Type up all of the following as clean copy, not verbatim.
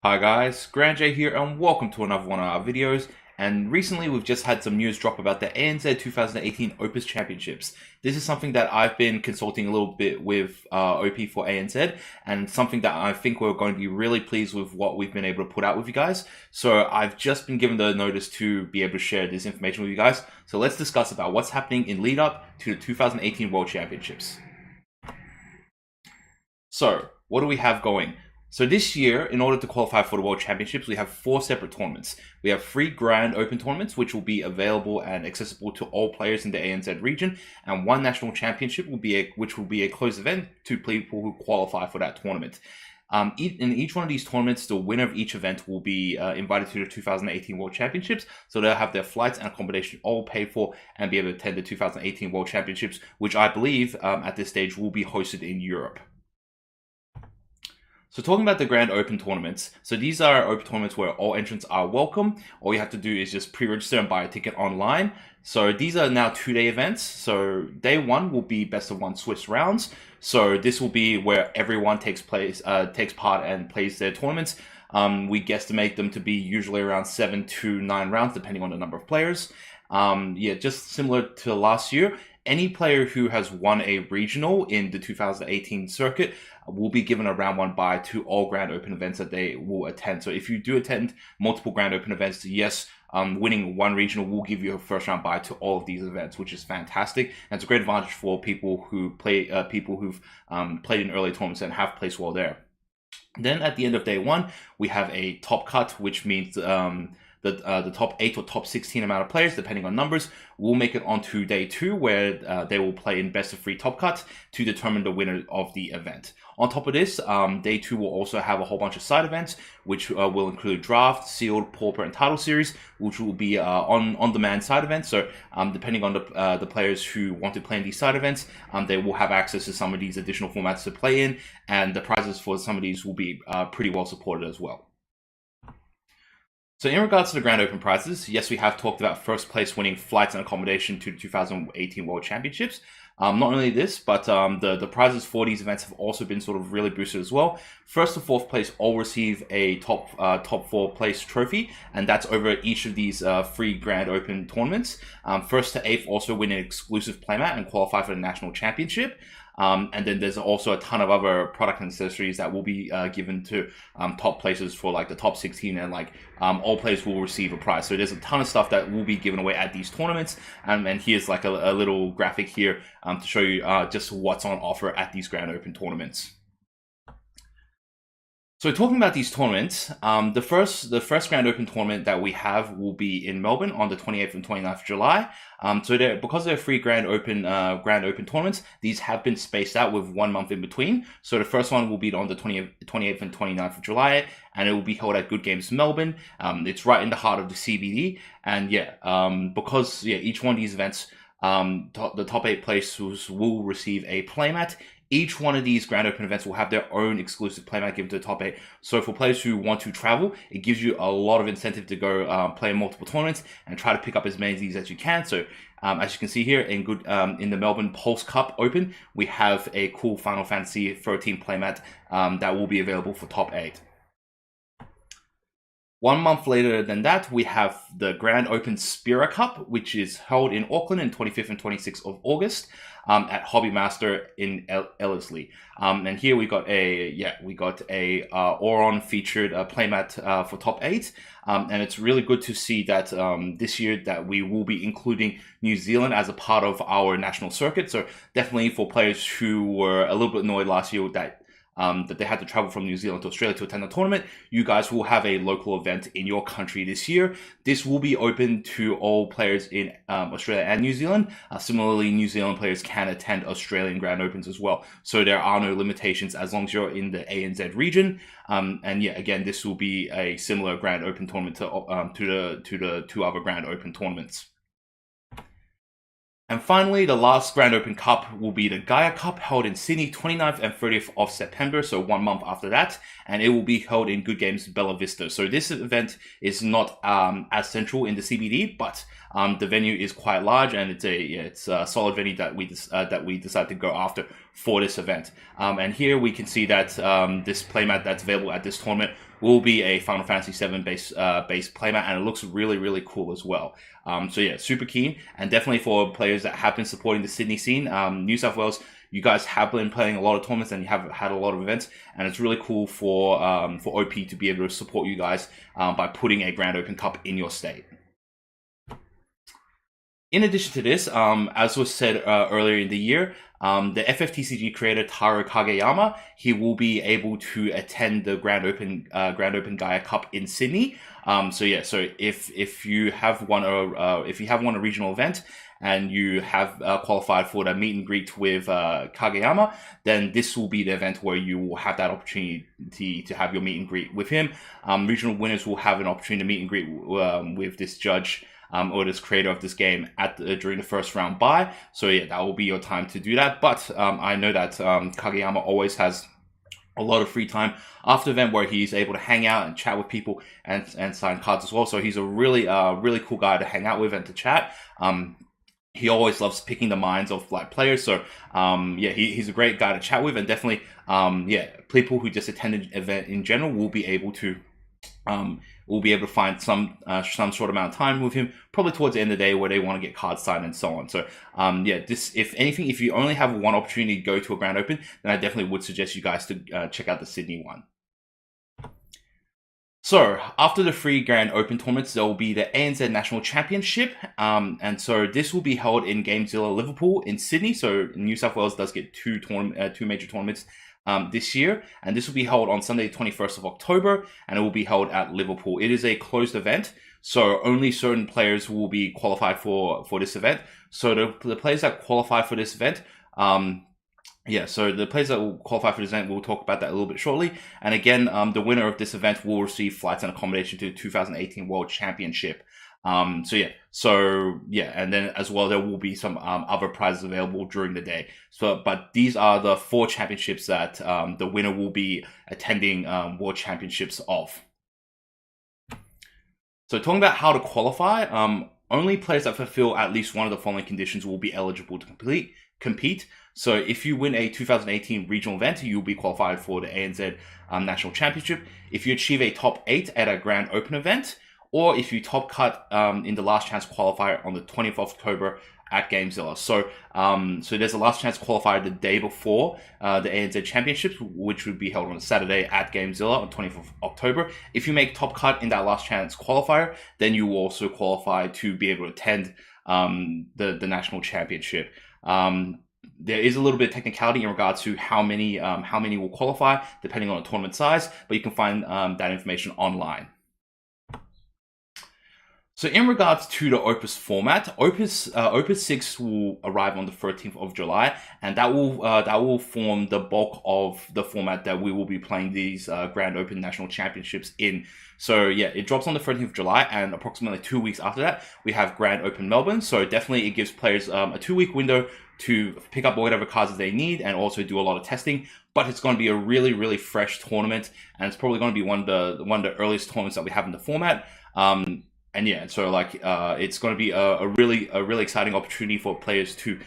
Hi guys, Grand J here and welcome to another one of our videos. And recently we've just had some news drop about the ANZ 2018 Opus Championships. This is something that I've been consulting a little bit with OP for ANZ, and something that I think we're going to be really pleased with what we've been able to put out with you guys. So I've just been given the notice to be able to share this information with you guys. So let's discuss about what's happening in lead up to the 2018 World Championships. So what do we have going? So this year, in order to qualify for the World Championships, we have 4 separate tournaments. We have 3 Grand Open tournaments, which will be available and accessible to all players in the ANZ region, and 1 National Championship, which will be a closed event to people who qualify for that tournament. In each one of these tournaments, the winner of each event will be invited to the 2018 World Championships, so they'll have their flights and accommodation all paid for and be able to attend the 2018 World Championships, which I believe at this stage will be hosted in Europe. So talking about the Grand Open tournaments, so these are open tournaments where all entrants are welcome. All you have to do is just pre-register and buy a ticket online. So these are now 2-day events. So day 1 will be best of 1 Swiss rounds. So this will be where everyone takes part and plays their tournaments. We guesstimate them to be usually around 7 to 9 rounds, depending on the number of players. Just similar to last year, any player who has won a regional in the 2018 circuit will be given a round 1 bye to all Grand Open events that they will attend. So if you do attend multiple Grand Open events, yes, winning 1 regional will give you a first round bye to all of these events, which is fantastic. And it's a great advantage for people who play, people who've played in early tournaments and have placed well there. Then at the end of day 1, we have a top cut, which means the top 8 or top 16 amount of players, depending on numbers, will make it onto day 2, where they will play in best of 3 top cuts to determine the winner of the event. On top of this, day 2 will also have a whole bunch of side events, which will include draft, sealed, pauper, and title series, which will be on-demand side events. So depending on the players who want to play in these side events, they will have access to some of these additional formats to play in, and the prizes for some of these will be pretty well supported as well. So in regards to the Grand Open prizes, yes, we have talked about first place winning flights and accommodation to the 2018 World Championships. Not only this, but the prizes for these events have also been sort of really boosted as well. First to 4th place all receive a top 4 place trophy, and that's over each of these 3 Grand Open tournaments. First to 8th also win an exclusive playmat and qualify for the National Championship. And then there's also a ton of other product and accessories that will be given to top places for like the top 16, and like all players will receive a prize. So there's a ton of stuff that will be given away at these tournaments. And here's like a little graphic here to show you just what's on offer at these Grand Open tournaments. So talking about these tournaments, the first Grand Open tournament that we have will be in Melbourne on the 28th and 29th of July. Because they're 3 Grand Open tournaments, these have been spaced out with 1 month in between. So the first one will be on the 28th and 29th of July, and it will be held at Good Games Melbourne. It's right in the heart of the CBD, and because each one of these events, the top 8 places will receive a playmat. Each one of these Grand Open events will have their own exclusive playmat given to the top 8. So for players who want to travel, it gives you a lot of incentive to go play in multiple tournaments and try to pick up as many of these as you can. So as you can see here in the Melbourne Pulse Cup Open, we have a cool Final Fantasy 13 playmat that will be available for top 8. 1 month later than that, we have the Grand Open Spira Cup, which is held in Auckland on 25th and 26th of August at Hobby Master in Ellerslie. And here we got a Auron featured playmat for top 8. And it's really good to see that this year that we will be including New Zealand as a part of our national circuit. So definitely for players who were a little bit annoyed last year that they had to travel from New Zealand to Australia to attend the tournament, you guys will have a local event in your country this year. This will be open to all players in Australia and New Zealand. Similarly, New Zealand players can attend Australian Grand Opens as well. So there are no limitations as long as you're in the ANZ region. Again, this will be a similar Grand Open tournament to the 2 other Grand Open tournaments. And finally, the last Grand Open Cup will be the Gaia Cup, held in Sydney 29th and 30th of September, so 1 month after that, and it will be held in Good Games Bella Vista. So this event is not as central in the CBD, but the venue is quite large, and it's a solid venue that we decided to go after for this event. And here we can see that this playmat that's available at this tournament will be a Final Fantasy VII based playmat, and it looks really cool as well. So yeah, super keen, and definitely for players that have been supporting the Sydney scene, New South Wales, you guys have been playing a lot of tournaments and you have had a lot of events, and it's really cool for OP to be able to support you guys by putting a Grand Open Cup in your state. In addition to this, as was said earlier in the year, the FFTCG creator Taro Kageyama, he will be able to attend the Grand Open Gaia Cup in Sydney. So if you have won a regional event and you have qualified for the meet and greet with Kageyama, then this will be the event where you will have that opportunity to have your meet and greet with him. Regional winners will have an opportunity to meet and greet with this judge or this creator of this game during the first round bye. So yeah, that will be your time to do that. But I know that Kageyama always has a lot of free time after the event where he's able to hang out and chat with people and sign cards as well. So he's a really cool guy to hang out with and to chat. He always loves picking the minds of like players. So he's a great guy to chat with, and definitely people who just attended an event in general will be able to find some short amount of time with him, probably towards the end of the day where they want to get cards signed and so on. So if anything, if you only have one opportunity to go to a Grand Open, then I definitely would suggest you guys to check out the Sydney one. So after the 3 Grand Open tournaments, there will be the ANZ National Championship, and so this will be held in Gamezilla Liverpool in Sydney. So New South Wales does get two major tournaments this year, and this will be held on Sunday, 21st of October, and it will be held at Liverpool. It is a closed event, so only certain players will be qualified for this event. So the players that qualify for this event, so the players that will qualify for this event, we'll talk about that a little bit shortly. And again, the winner of this event will receive flights and accommodation to the 2018 World Championship. And then as well, there will be some other prizes available during the day. But these are the 4 championships that the winner will be attending World Championships of. So talking about how to qualify, only players that fulfill at least one of the following conditions will be eligible to compete. So if you win a 2018 regional event, you'll be qualified for the ANZ National Championship. If you achieve a top 8 at a Grand Open event, or if you top cut in the last chance qualifier on the 20th of October at Gamezilla. So there's a last chance qualifier the day before the ANZ Championships, which would be held on a Saturday at Gamezilla on 20th of October. If you make top cut in that last chance qualifier, then you will also qualify to be able to attend the national championship. There is a little bit of technicality in regards to how many will qualify depending on the tournament size, but you can find that information online. So in regards to the Opus format, Opus 6 will arrive on the 13th of July, and that will form the bulk of the format that we will be playing these Grand Open National Championships in. So yeah, it drops on the 13th of July, and approximately 2 weeks after that, we have Grand Open Melbourne. So definitely it gives players a 2-week window to pick up whatever cards they need and also do a lot of testing. But it's going to be a really fresh tournament, and it's probably going to be one of the earliest tournaments that we have in the format. It's going to be a really exciting opportunity for players to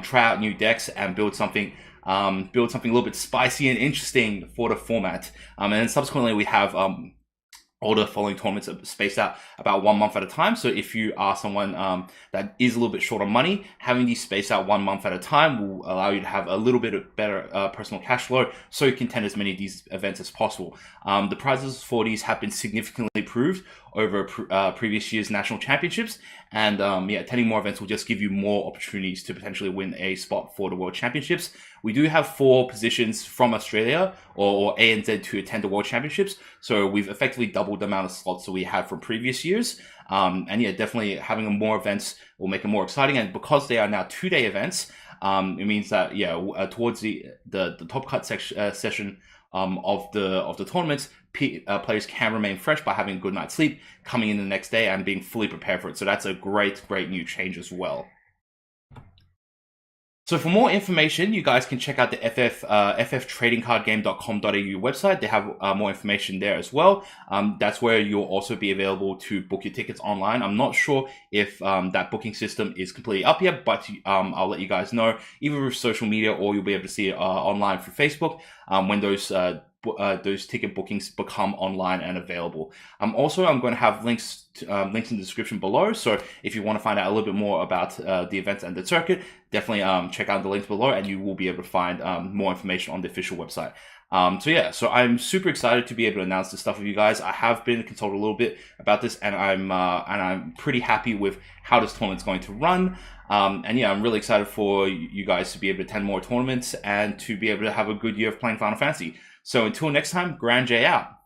try out new decks and build something a little bit spicy and interesting for the format. And then subsequently we have all the following tournaments are spaced out about 1 month at a time. So if you are someone that is a little bit short on money, having these spaced out 1 month at a time will allow you to have a little bit of better personal cash flow, so you can attend as many of these events as possible. The prizes for these have been significantly improved over previous year's national championships, and attending more events will just give you more opportunities to potentially win a spot for the World Championships. We do have 4 positions from Australia or ANZ to attend the World Championships, so we've effectively doubled the amount of slots that we had from previous years. Definitely having more events will make it more exciting, and because they are now 2-day events, it means that towards the top cut session of the tournaments, players can remain fresh by having a good night's sleep, coming in the next day and being fully prepared for it. So that's a great new change as well. So for more information, you guys can check out the fftradingcardgame.com.au website. They have more information there as well. That's where you'll also be available to book your tickets online. I'm not sure if that booking system is completely up yet, but I'll let you guys know either with social media, or you'll be able to see it online through Facebook when those those ticket bookings become online and available. Also, I'm going to have links in the description below. So if you want to find out a little bit more about the events and the circuit, definitely check out the links below, and you will be able to find more information on the official website. So I'm super excited to be able to announce this stuff with you guys. I have been consulted a little bit about this, and I'm pretty happy with how this tournament's going to run. I'm really excited for you guys to be able to attend more tournaments and to be able to have a good year of playing Final Fantasy. So until next time, Grand J out.